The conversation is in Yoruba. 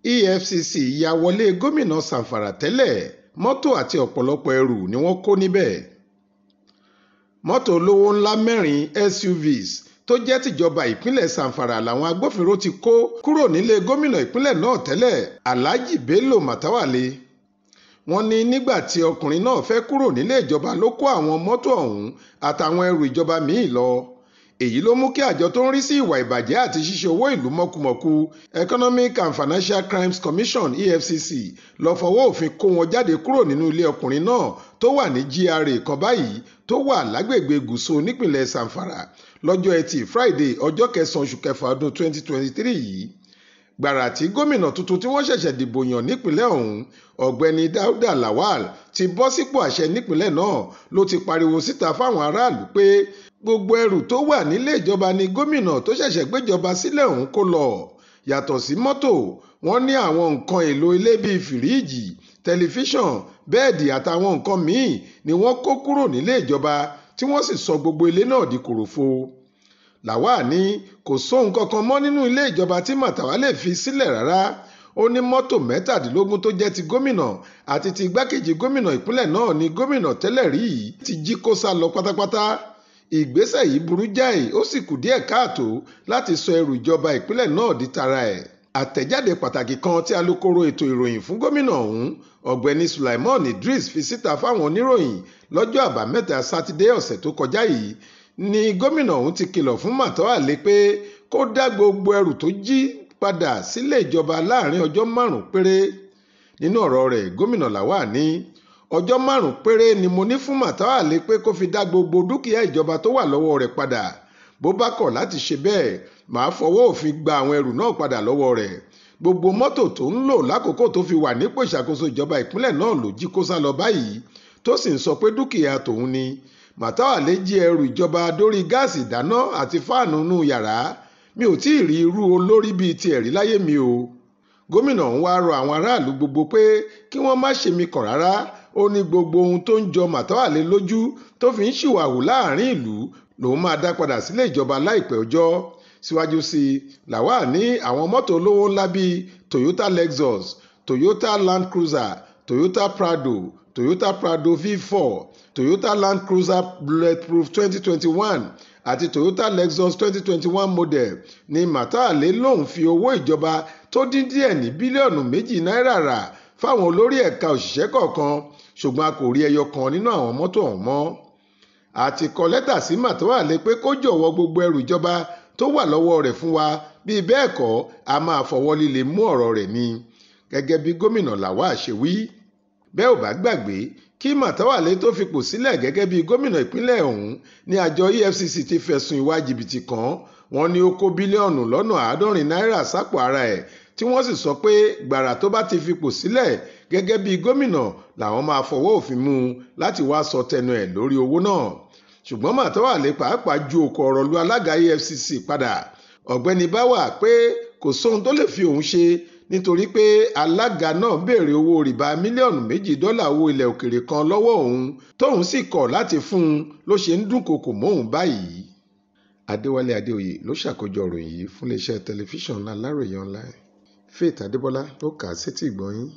Efcc ya wọlé gómìnà Zamfara tẹ́lẹ̀, mọ́tò àti ọ̀pọ̀lọpọ̀ ẹrù ni wọ́n kó níbẹ̀. Mọ́tò olówó ńlá 4 SUVs tó jẹ́ tìjọba ìpínlẹ̀ Zamfara làwọn agbófinró ti kó kúrò nílé gómìnà ìpínlẹ̀ náà tẹ́lẹ̀, Alhaji Bello Matawalle. Wọ́n ní nígbà tí ọkùnrin náà fẹ́ kúrò nílé ìjọba ló kó àwọn mọ́tò ọ̀hún àtàwọn ẹrù ìjọba míì lọ. Èyí ló mú kí àjọ tó ń rí sí ìwà ìbàjẹ́ àti ṣíṣe owó ìlú mọ̀kùmọ̀kù Economic and Financial Crimes Commission EFCC lọ fọwọ́ òfin kó wọn jáde kúrò nínú ilé ọkùnrin náà tó wà ní GRA kan báyìí tó wà lágbègbè Gúúsù nípìnlẹ̀ Zamfara lọ́jọ́ Ẹtì Friday ọjọ́ 9 oṣù kẹfà ọdún 2023 yìí. Gbàrà tí gómìnà tuntun tí wọ́n ṣẹ̀ṣẹ̀ dìbò yàn nípìnlẹ̀ ọ̀hún ọ̀gbẹ́ni Dauda Lawal ti bọ́ sípò àṣẹ nípìnlẹ̀ náà ló ti pariwo síta fáwọn aráàlú pé gbogbo ẹrù tó wà nílé ìjọba ni gómìnà tó ṣẹ̀ṣẹ̀ gbéjọba sílẹ̀ ọ̀hún kó lọ. Yàtọ̀ sí mọ́tò, wọ́n ní àwọn nǹkan èlò ilé bíi fìríìjì, tẹlifíṣàn, bẹ́ẹ̀dì àtàwọn nǹkan míì ni wọ́n kó kúrò nílé ìjọba tí wọ́n sì sọ gbogbo ilé náà di kòròfo. Lawal ní kò sóhun kankan mọ́ nínú ilé ìjọba tí Matawalle fi sílẹ̀ rárá. Ó ní mọ́tò 17 tó jẹ́ ti gómìnà àti ti igbákejì gómìnà ìpínlẹ̀ náà ni gómìnà tẹ́lẹ̀ rí yìí ti jí kó sá lọ pátápátá. Ìgbésẹ̀ yìí burú jáì, ó sì kù díẹ̀ káàtó láti sọ ẹrù ìjọba ìpínlẹ̀ náà di tara ẹ̀. Àtẹ̀jáde pàtàkì kan tí alukoro ètò ìròyìn fún gómìnà ọ̀hún ọ̀gbẹ́ni Sulaiman Idris fi síta fáwọn oníròyìn lọ́jọ́ àbámẹ́ta sátidé ọ̀sẹ̀ tó kọjá yìí ni gómìnà ọ̀hún ti kìlọ̀ fún Matawalle pé kó dá gbogbo ẹrù tó jí padà sílé ìjọba láàrin ọjọ́ 5 péré. Nínú ọ̀rọ̀ rẹ̀, gómìnà Lawal ní ọjọ́ 5 péré ni mo ní fún Matawalle pé kó fi dá gbogbo dúkìá ìjọba tó wà lọ́wọ́ rẹ̀ padà. Bó bá kọ̀ láti ṣe bẹ́ẹ̀, màá fọwọ́ òfin gba àwọn ẹrù náà padà lọ́wọ́ rẹ̀. Gbogbo mọ́tò tó ń lò lákòókò tó fi wà nípò ìṣàkóso ìjọba ìpínlẹ̀ náà ló jí kó sá lọ báyìí tó sì ń sọ pé dúkìá tòun ni. Matawalle jí ẹrù ìjọba dórí gáàsì ìdáná àti fáànù inú yàrá. Mi ò tí ì rí irú olórí bíi tiẹ̀ rí láyé mi o. Gómìnà ń wá rọ àwọn aráàlú gbogbo pé kí wọ́n má ṣe mikàn rárá. Ó ní gbogbo ohun tó ń jọ Matawalle lójú tó fi ń ṣìwàhù láàrin ìlú lòun máa dá padà sílé ìjọba láìpẹ́ ọjọ́. Síwájú sí i, Lawal ní àwọn mọ́tò olówó ńlá bíi Toyota Lexus, Toyota Land Cruiser, Toyota Prado, Toyota Prado V4, Toyota Land Cruiser Bulletproof 2021 àti Toyota Lexus 2021 model ni Matawalle lòun fi owó ìjọba tó dín díẹ̀ ní bílíọ̀nù 2 náírà rà fáwọn olórí ẹ̀ka òṣìṣẹ́ kọ̀ọ̀kan, ṣùgbọ́n a kò rí ẹyọ kan nínú àwọn mọ́tò ọ̀hún mọ́. A ti kọ lẹ́tà sí Matawalle pé kó jọ̀wọ́ gbogbo ẹrù ìjọba tó wà lọ́wọ́ rẹ̀ fún wa, bí bẹ́ẹ̀ kọ́ a máa fọwọ́ líle mú ọ̀rọ̀ rẹ̀ ni. Gẹ́gẹ́ bí gómìnà Lawal ṣe wí, bẹ́ẹ̀ ò bá gbàgbé kí Matawalle tó fipò sílẹ̀ gẹ́gẹ́ bí gómìnà ìpínlẹ̀ ọ̀hún ní àjọ EFCC ti fẹ̀sùn ìwà jìbìtì kàn. Wọ́n ní ó kó bílíọ̀nù lọ́nà 70 náírà sápò ara ẹ̀ tí wọ́n sì sọ pé gbàrà tó bá ti fipò sílẹ̀ gẹ́gẹ́ bí gómìnà làwọn máa fọwọ́ òfin mú un láti wá sọ tẹnu ẹ̀ lórí owó náà. Ṣùgbọ́n Matawalle pàápàá ju òkò ọ̀rọ̀ lu alága EFCC padà. Ọ̀gbẹ́ni Báwà pé kò sóhun tó lè fi òun ṣe nítorí pé alága náà béèrè owó rìbá mílíọ̀nù $2 owó ilẹ̀ òkèrè kan lọ́wọ́ òun tóun sì kọ̀ láti fún un ló ṣe ń dúnkokò mọ́ òun báyìí. Adéwálé Adéoyè ló ṣàkójọ ìròyìn yìí fún iléeṣẹ́ tẹlifíṣàn Aláròyé online. Faith Adébọ́lá ló kà á sétí ìgbọ́ yín.